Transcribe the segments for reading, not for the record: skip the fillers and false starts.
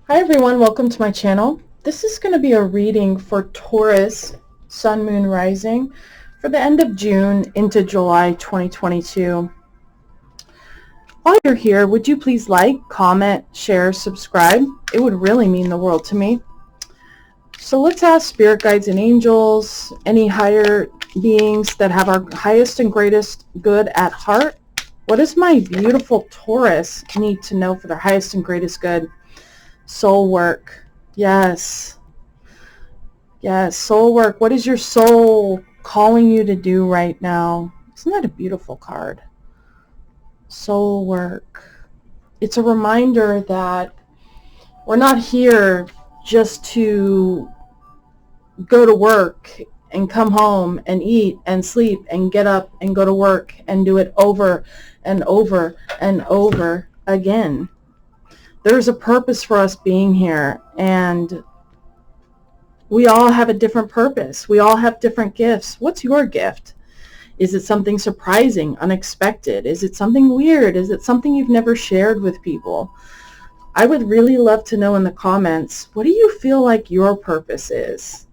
Hi everyone, welcome to my channel. This is going to be a reading for Taurus, Sun, Moon, Rising for the end of June into July 2022. While you're here, would you please like, comment, share, subscribe? It would really mean the world to me. So let's ask spirit guides and angels, any higher beings that have our highest and greatest good at heart. What does my beautiful Taurus need to know for their highest and greatest good? Soul work. Yes. Yes, soul work. What is your soul calling you to do right now? Isn't that a beautiful card? Soul work. It's a reminder that we're not here just to go to work and come home and eat and sleep and get up and go to work and do it over and over and over again. There's a purpose for us being here, and we all have a different purpose. We all have different gifts. What's your gift? Is it something surprising, unexpected? Is it something weird? Is it something you've never shared with people? I would really love to know in the comments, what do you feel like your purpose is?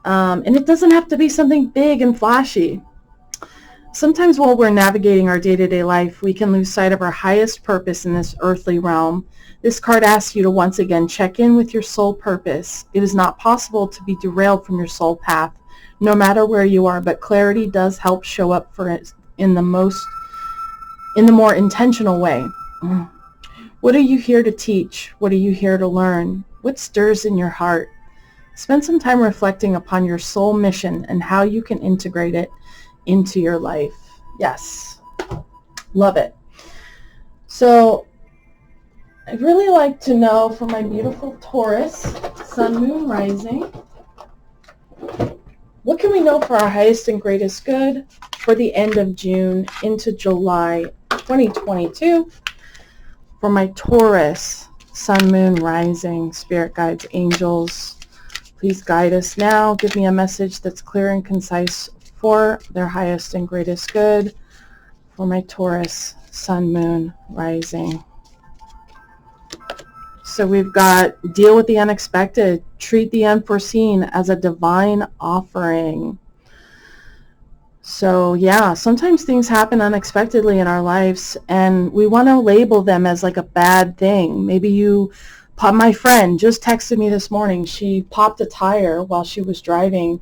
And it doesn't have to be something big and flashy. Sometimes while we're navigating our day-to-day life, we can lose sight of our highest purpose in this earthly realm. This card asks you to once again check in with your soul purpose. It is not possible to be derailed from your soul path, no matter where you are, but clarity does help show up for it in the more intentional way. What are you here to teach? What are you here to learn? What stirs in your heart? Spend some time reflecting upon your soul mission and how you can integrate it into your life. Yes, love it. So I'd really like to know for my beautiful Taurus, Sun, Moon, Rising, what can we know for our highest and greatest good for the end of June into July 2022 for my Taurus, Sun, Moon, Rising, spirit guides, angels. Please guide us now. Give me a message that's clear and concise for their highest and greatest good for my Taurus, Sun, Moon, Rising. So we've got deal with the unexpected, treat the unforeseen as a divine offering. So yeah, sometimes things happen unexpectedly in our lives and we want to label them as like a bad thing. Maybe my friend just texted me this morning. She popped a tire while she was driving.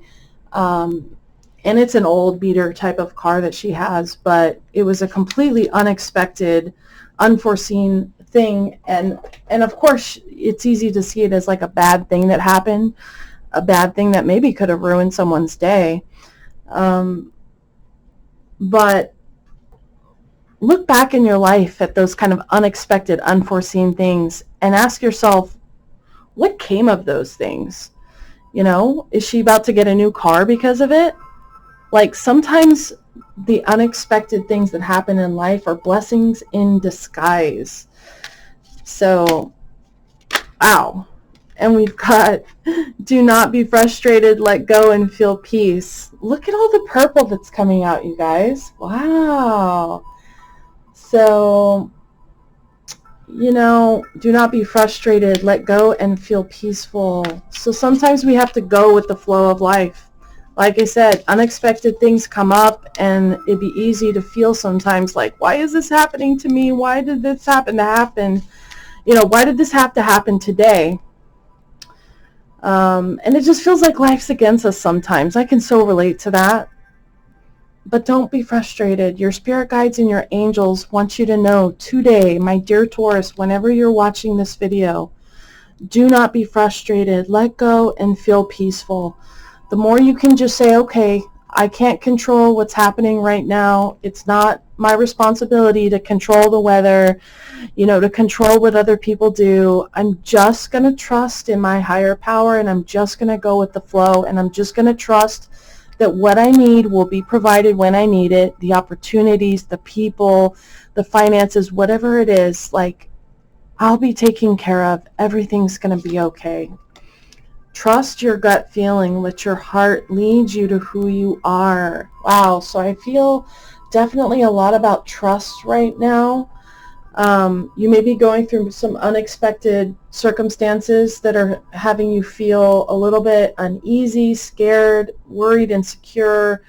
And it's an old beater type of car that she has, but it was a completely unexpected, unforeseen thing. And of course, it's easy to see it as like a bad thing that happened, a bad thing that maybe could have ruined someone's day. But look back in your life at those kind of unexpected, unforeseen things and ask yourself, what came of those things? You know, is she about to get a new car because of it? Like sometimes the unexpected things that happen in life are blessings in disguise. So, wow. And we've got do not be frustrated, let go and feel peace. Look at all the purple that's coming out, you guys. Wow. So, you know, do not be frustrated, let go and feel peaceful. So sometimes we have to go with the flow of life. Like I said, unexpected things come up and it'd be easy to feel sometimes like, why is this happening to me? Why did this happen to happen? You know, why did this have to happen today? And it just feels like life's against us sometimes. I can so relate to that. But don't be frustrated. Your spirit guides and your angels want you to know today, my dear Taurus, whenever you're watching this video, do not be frustrated. Let go and feel peaceful. The more you can just say, okay, I can't control what's happening right now. It's not my responsibility to control the weather, you know, to control what other people do. I'm just going to trust in my higher power, and I'm just going to go with the flow, and I'm just going to trust that what I need will be provided when I need it, the opportunities, the people, the finances, whatever it is, like I'll be taken care of. Everything's going to be okay. Trust your gut feeling. Let your heart lead you to who you are. Wow. So I feel definitely a lot about trust right now. You may be going through some unexpected circumstances that are having you feel a little bit uneasy, scared, worried, insecure,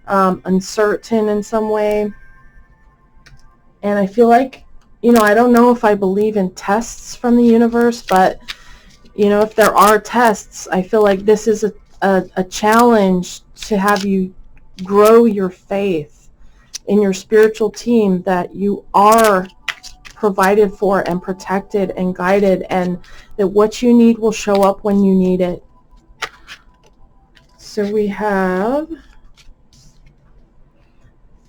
uncertain in some way. And I feel like, I don't know if I believe in tests from the universe, but, if there are tests, I feel like this is a challenge to have you grow your faith in your spiritual team, that you are provided for and protected and guided, and that what you need will show up when you need it. So we have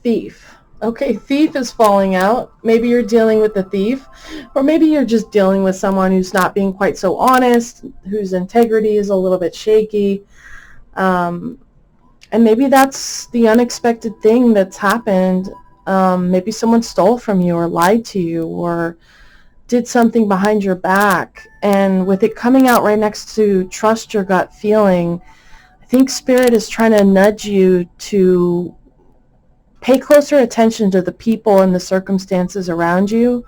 Thief. Okay, Thief is falling out. Maybe you're dealing with the thief, or maybe you're just dealing with someone who's not being quite so honest, whose integrity is a little bit shaky. And maybe that's the unexpected thing that's happened. Maybe someone stole from you or lied to you or did something behind your back. And with it coming out right next to trust your gut feeling, I think Spirit is trying to nudge you to pay closer attention to the people and the circumstances around you.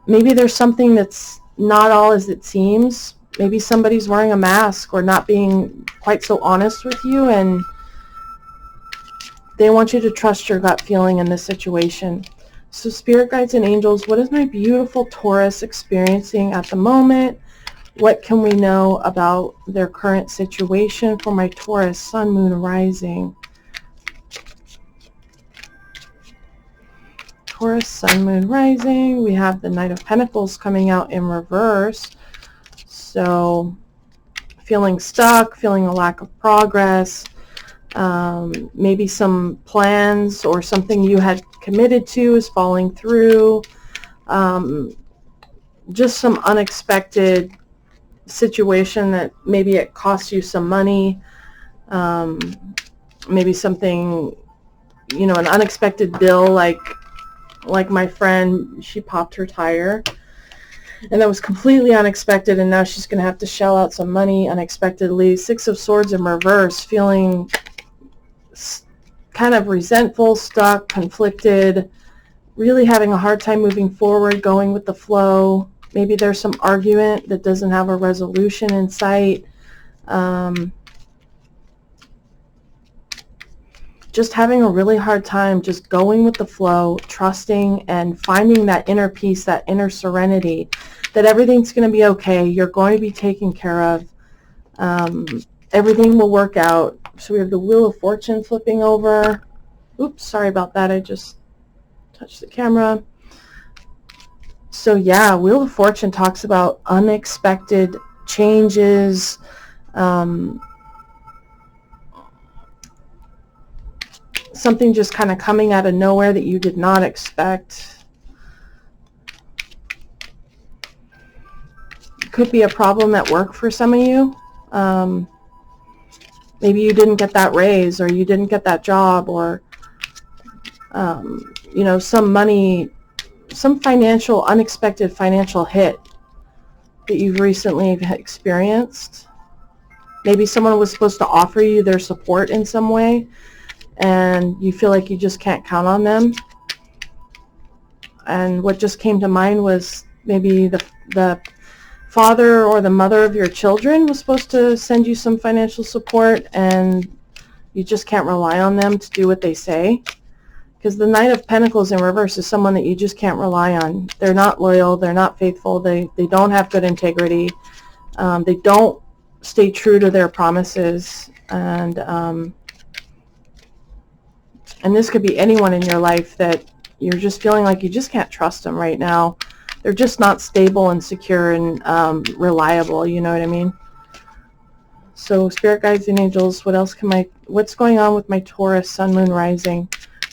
Maybe there's something that's not all as it seems. Maybe somebody's wearing a mask or not being quite so honest with you, and they want you to trust your gut feeling in this situation. So Spirit Guides and Angels, what is my beautiful Taurus experiencing at the moment? What can we know about their current situation for my Taurus Sun, Moon, Rising? Taurus, Sun, Moon, Rising. We have the Knight of Pentacles coming out in reverse. So feeling stuck, feeling a lack of progress, maybe some plans or something you had committed to is falling through, just some unexpected situation that maybe it costs you some money, maybe something, an unexpected bill, like my friend, she popped her tire. And that was completely unexpected, and now she's going to have to shell out some money unexpectedly. Six of Swords in reverse, feeling kind of resentful, stuck, conflicted, really having a hard time moving forward, going with the flow. Maybe there's some argument that doesn't have a resolution in sight. Just having a really hard time just going with the flow, trusting and finding that inner peace, that inner serenity, that everything's going to be okay. You're going to be taken care of. Everything will work out. So we have the Wheel of Fortune flipping over. Oops, sorry about that. I just touched the camera. So yeah, Wheel of Fortune talks about unexpected changes, something just kind of coming out of nowhere that you did not expect. Could be a problem at work for some of you. Maybe you didn't get that raise, or you didn't get that job, or some money, some unexpected financial hit that you've recently experienced. Maybe someone was supposed to offer you their support in some way, and you feel like you just can't count on them. And what just came to mind was maybe the father or the mother of your children was supposed to send you some financial support, and you just can't rely on them to do what they say. Because the Knight of Pentacles in reverse is someone that you just can't rely on. They're not loyal, they're not faithful, they don't have good integrity, they don't stay true to their promises, and this could be anyone in your life that you're just feeling like you just can't trust them right now. They're just not stable and secure and reliable, you know what I mean? So Spirit Guides and Angels, what's going on with my Taurus, Sun, Moon, Rising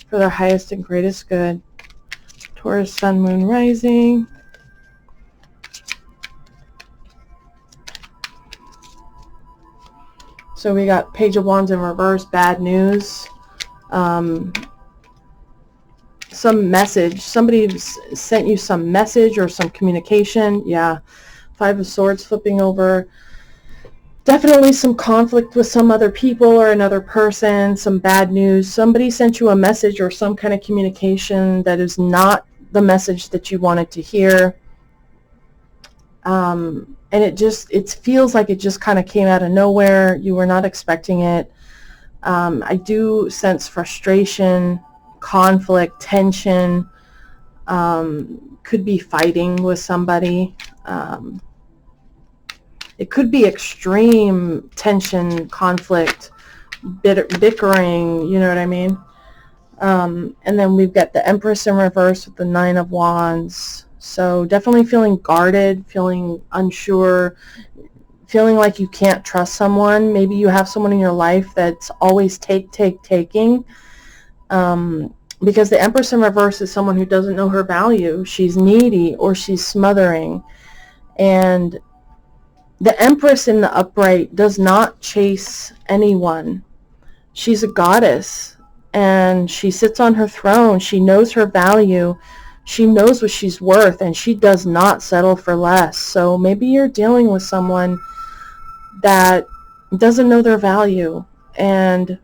for their highest and greatest good? Taurus, Sun, Moon, Rising. So we got Page of Wands in reverse, bad news. Some message, somebody sent you some message or some communication. Yeah, Five of Swords flipping over. Definitely some conflict with some other people or another person, some bad news. Somebody sent you a message or some kind of communication that is not the message that you wanted to hear. And it feels like it just kind of came out of nowhere. You were not expecting it. I do sense frustration, conflict, tension. Could be fighting with somebody. It could be extreme tension, conflict, bickering, you know what I mean? And then we've got the Empress in reverse with the Nine of Wands. So definitely feeling guarded, feeling unsure, feeling like you can't trust someone. Maybe you have someone in your life that's always taking. Because the Empress in reverse is someone who doesn't know her value. She's needy or she's smothering. And the Empress in the upright does not chase anyone. She's a goddess, and she sits on her throne. She knows her value. She knows what she's worth, and she does not settle for less. So maybe you're dealing with someone that doesn't know their value and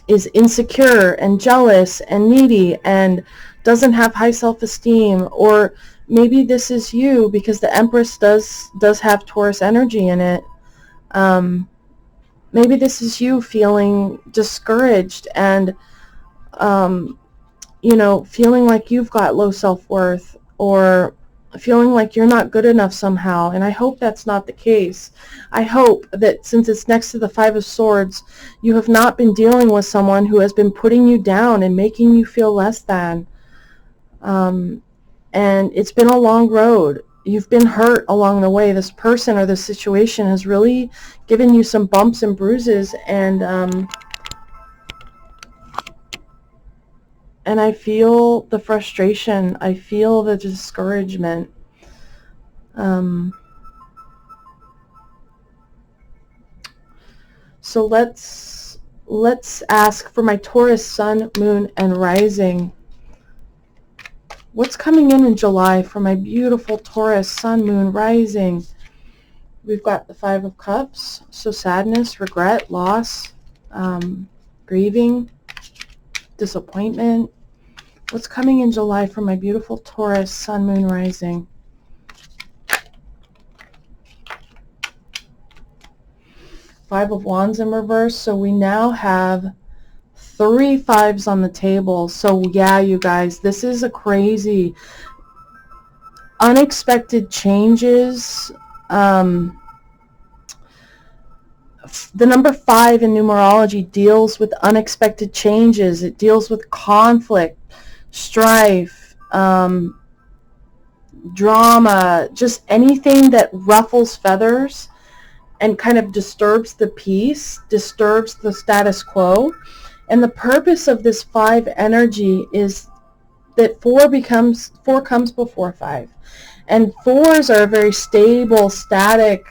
is insecure and jealous and needy and doesn't have high self-esteem. Or maybe this is you, because the Empress does have Taurus energy in it. Maybe this is you feeling discouraged and, feeling like you've got low self-worth, or feeling like you're not good enough somehow. And I hope that's not the case. I hope that since it's next to the Five of Swords, you have not been dealing with someone who has been putting you down and making you feel less than. And it's been a long road. You've been hurt along the way. This person or this situation has really given you some bumps and bruises, and I feel the frustration. I feel the discouragement. So let's ask for my Taurus sun, moon, and rising. What's coming in July for my beautiful Taurus sun, moon, rising? We've got the Five of Cups, so sadness, regret, loss, grieving, disappointment. What's coming in July for my beautiful Taurus sun, moon, rising? Five of Wands in reverse, so we now have 3 fives on the table. So yeah, you guys, this is a crazy, unexpected changes. The number 5 in numerology deals with unexpected changes. It deals with conflict, strife, drama, just anything that ruffles feathers and kind of disturbs the peace, disturbs the status quo. And the purpose of this 5 energy is that 4 comes before 5. And 4s are a very stable, static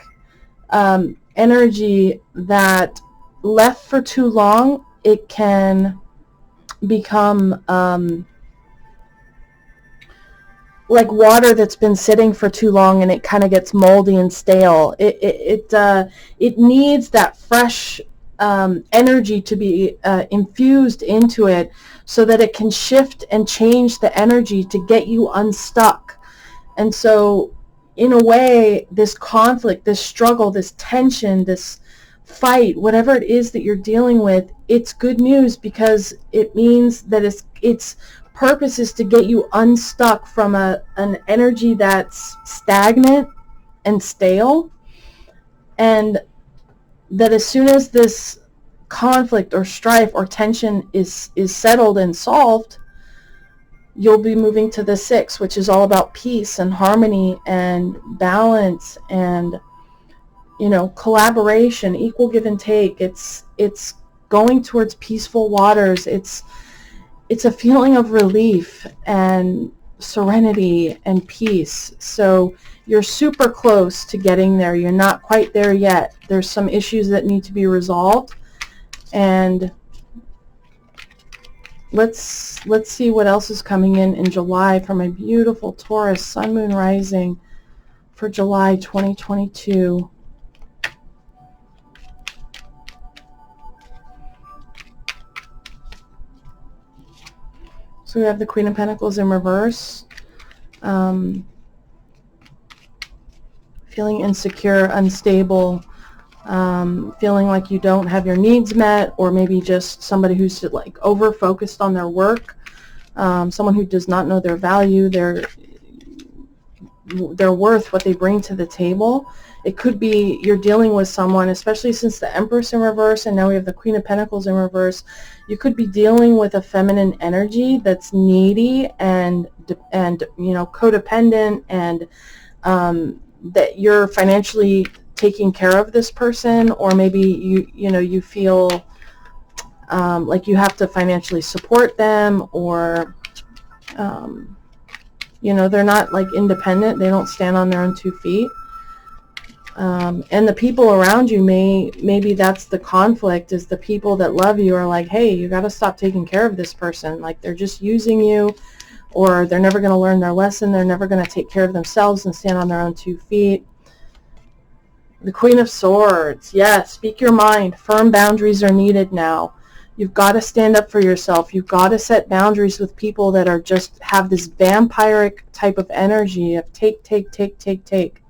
energy that, left for too long, it can become like water that's been sitting for too long, and it kind of gets moldy and stale. It needs that fresh energy to be infused into it, so that it can shift and change the energy to get you unstuck. And so, in a way, this conflict, this struggle, this tension, this fight, whatever it is that you're dealing with, it's good news, because it means that its purpose is to get you unstuck from an energy that's stagnant and stale. And that as soon as this conflict or strife or tension is settled and solved, you'll be moving to the 6, which is all about peace and harmony and balance and, collaboration, equal give and take. It's going towards peaceful waters. It's a feeling of relief and serenity and peace. So you're super close to getting there. You're not quite there yet. There's some issues that need to be resolved. And let's see what else is coming in July for my beautiful Taurus sun, moon, rising for July 2022. So we have the Queen of Pentacles in reverse. Feeling insecure, unstable, feeling like you don't have your needs met, or maybe just somebody who's like over-focused on their work, someone who does not know their value, their worth, what they bring to the table. It could be you're dealing with someone, especially since the Empress in reverse and now we have the Queen of Pentacles in reverse. You could be dealing with a feminine energy that's needy and you know, codependent, and that you're financially taking care of this person, or maybe you know, you feel like you have to financially support them, or you know, they're not like independent, they don't stand on their own 2 feet. And the people around you, maybe that's the conflict, is the people that love you are like, hey, you got to stop taking care of this person. Like, they're just using you, or they're never going to learn their lesson. They're never going to take care of themselves and stand on their own 2 feet. The Queen of Swords. Yes, speak your mind. Firm boundaries are needed now. You've got to stand up for yourself. You've got to set boundaries with people that are just have this vampiric type of energy of take, take, take, take, take.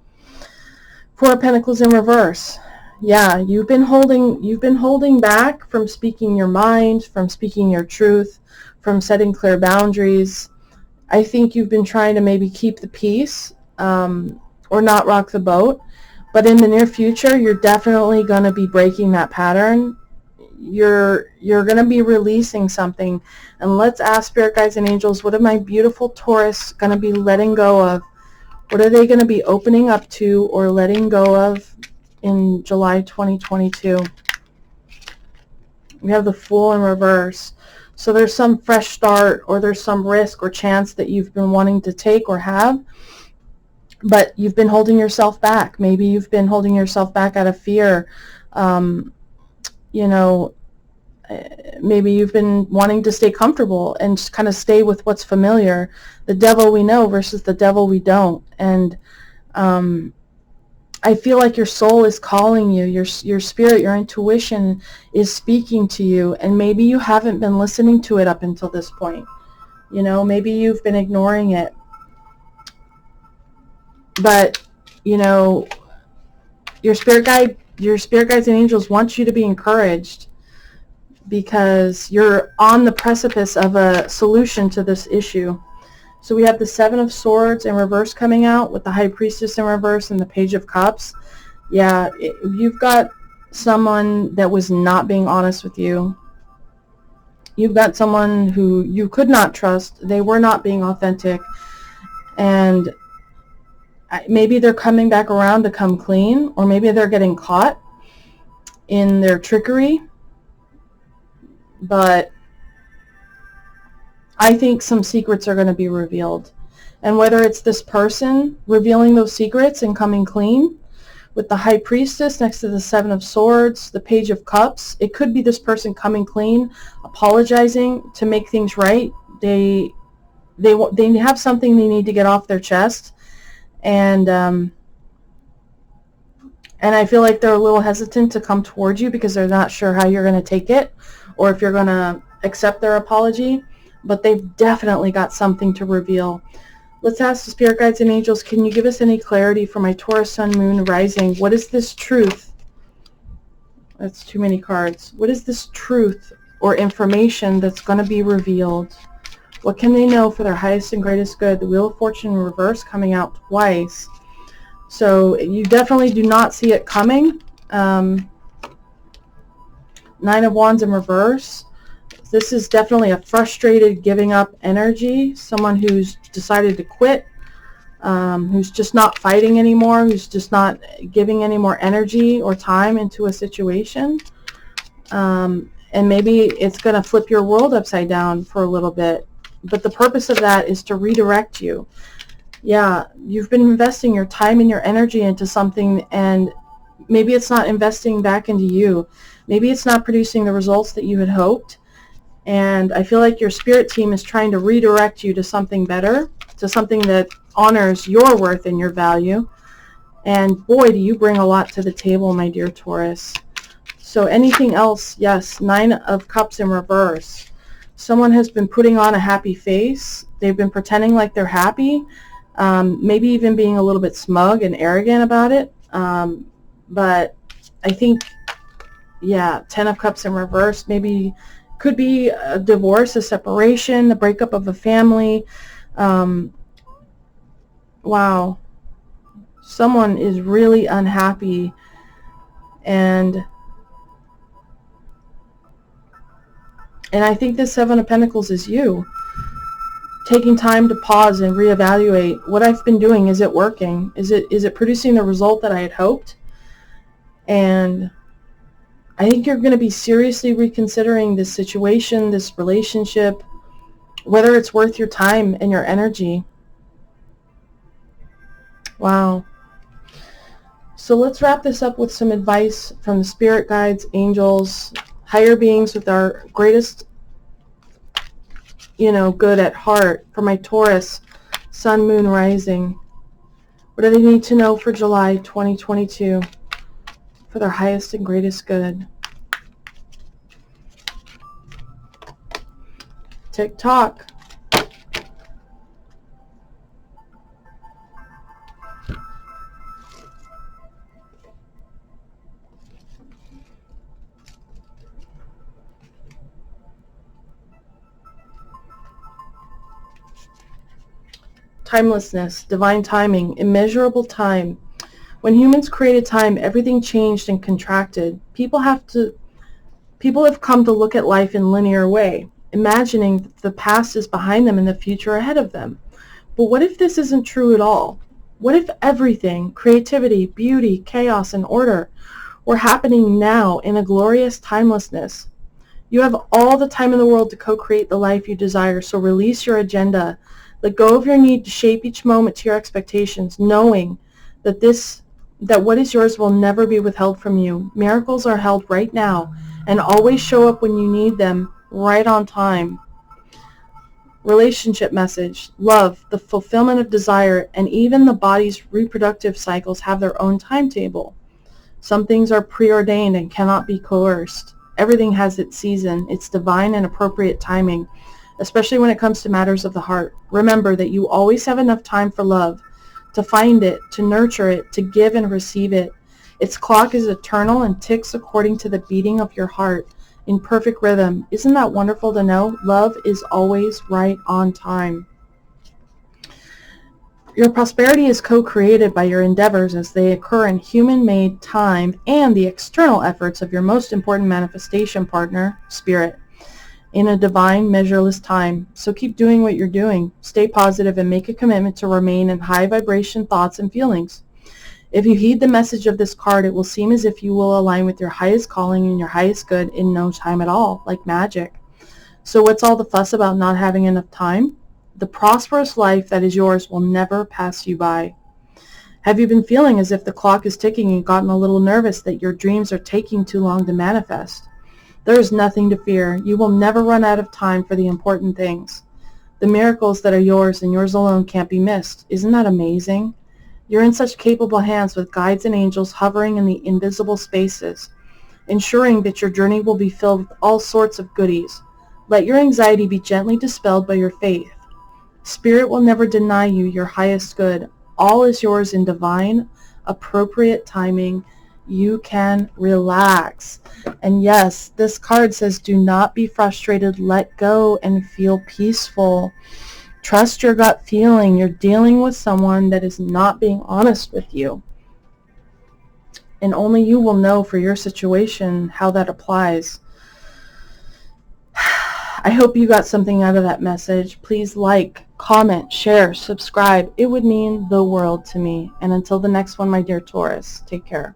4 of Pentacles in reverse. Yeah, you've been holding back from speaking your mind, from speaking your truth, from setting clear boundaries. I think you've been trying to maybe keep the peace, or not rock the boat. But in the near future, you're definitely going to be breaking that pattern. You're going to be releasing something. And let's ask Spirit Guides and Angels, what are my beautiful Taurus going to be letting go of? What are they going to be opening up to or letting go of in July 2022? We have the Fool in reverse. So there's some fresh start, or there's some risk or chance that you've been wanting to take or have, but you've been holding yourself back. Maybe you've been holding yourself back out of fear. You know, maybe you've been wanting to stay comfortable and just kind of stay with what's familiar. The devil we know versus the devil we don't. And I feel like your soul is calling you. Your spirit, your intuition is speaking to you. And maybe you haven't been listening to it up until this point. You know, maybe you've been ignoring it. But, you know, your spirit guides and angels want you to be encouraged, because you're on the precipice of a solution to this issue. So we have the 7 of Swords in reverse coming out, with the High Priestess in reverse and the Page of Cups. Yeah, you've got someone that was not being honest with you. You've got someone who you could not trust. They were not being authentic. And maybe they're coming back around to come clean, or maybe they're getting caught in their trickery. But I think some secrets are going to be revealed. And whether it's this person revealing those secrets and coming clean, with the High Priestess next to the 7 of Swords, the Page of Cups, it could be this person coming clean, apologizing to make things right. They have something they need to get off their chest. And I feel like they're a little hesitant to come towards you because they're not sure how you're going to take it, or if you're going to accept their apology. But they've definitely got something to reveal. Let's ask the Spirit Guides and Angels, can you give us any clarity for my Taurus, Sun, Moon, Rising? What is this truth? That's too many cards. What is this truth or information that's going to be revealed? What can they know for their highest and greatest good? The Wheel of Fortune in reverse coming out twice. So you definitely do not see it coming. 9 of Wands in reverse. This is definitely a frustrated, giving up energy. Someone who's decided to quit, who's just not fighting anymore, who's just not giving any more energy or time into a situation. And maybe it's going to flip your world upside down for a little bit. But the purpose of that is to redirect you. Yeah, you've been investing your time and your energy into something, and maybe it's not investing back into you. Maybe it's not producing the results that you had hoped. And I feel like your spirit team is trying to redirect you to something better, to something that honors your worth and your value. And boy, do you bring a lot to the table, my dear Taurus. So anything else? Yes, 9 of Cups in reverse. Someone has been putting on a happy face. They've been pretending like they're happy, maybe even being a little bit smug and arrogant about it. But I think, yeah, 10 of Cups in reverse, maybe could be a divorce, a separation, the breakup of a family. Wow. Someone is really unhappy, and I think the Seven of Pentacles is you. Taking time to pause and reevaluate what I've been doing. Is it working? Is it producing the result that I had hoped? And I think you're going to be seriously reconsidering this situation, this relationship, whether it's worth your time and your energy. Wow. So let's wrap this up with some advice from the spirit guides, angels, higher beings with our greatest, good at heart. For my Taurus, Sun, Moon, Rising. What do they need to know for July 2022 for their highest and greatest good? Tick-tock. Timelessness, divine timing, immeasurable time. When humans created time, everything changed and contracted. People have come to look at life in a linear way, imagining that the past is behind them and the future ahead of them. But what if this isn't true at all? What if everything, creativity, beauty, chaos, and order, were happening now in a glorious timelessness? You have all the time in the world to co-create the life you desire, so release your agenda. Let go of your need to shape each moment to your expectations, knowing that what is yours will never be withheld from you. Miracles are held right now and always show up when you need them, right on time. Relationship message. Love, the fulfillment of desire, and even the body's reproductive cycles have their own timetable. Some things are preordained and cannot be coerced. Everything has its season, its divine and appropriate timing, especially when it comes to matters of the heart. Remember that you always have enough time for love, to find it, to nurture it, to give and receive it. Its clock is eternal and ticks according to the beating of your heart in perfect rhythm. Isn't that wonderful to know? Love is always right on time. Your prosperity is co-created by your endeavors as they occur in human-made time and the external efforts of your most important manifestation partner, Spirit, in a divine, measureless time. So keep doing what you're doing. Stay positive and make a commitment to remain in high vibration thoughts and feelings. If you heed the message of this card, it will seem as if you will align with your highest calling and your highest good in no time at all, like magic. So what's all the fuss about not having enough time? The prosperous life that is yours will never pass you by. Have you been feeling as if the clock is ticking and gotten a little nervous that your dreams are taking too long to manifest? There is nothing to fear. You will never run out of time for the important things. The miracles that are yours and yours alone can't be missed. Isn't that amazing? You're in such capable hands with guides and angels hovering in the invisible spaces, ensuring that your journey will be filled with all sorts of goodies. Let your anxiety be gently dispelled by your faith. Spirit will never deny you your highest good. All is yours in divine, appropriate timing. You can relax. And yes, this card says do not be frustrated. Let go and feel peaceful. Trust your gut feeling. You're dealing with someone that is not being honest with you. And only you will know for your situation how that applies. I hope you got something out of that message. Please like, comment, share, subscribe. It would mean the world to me. And until the next one, my dear Taurus, take care.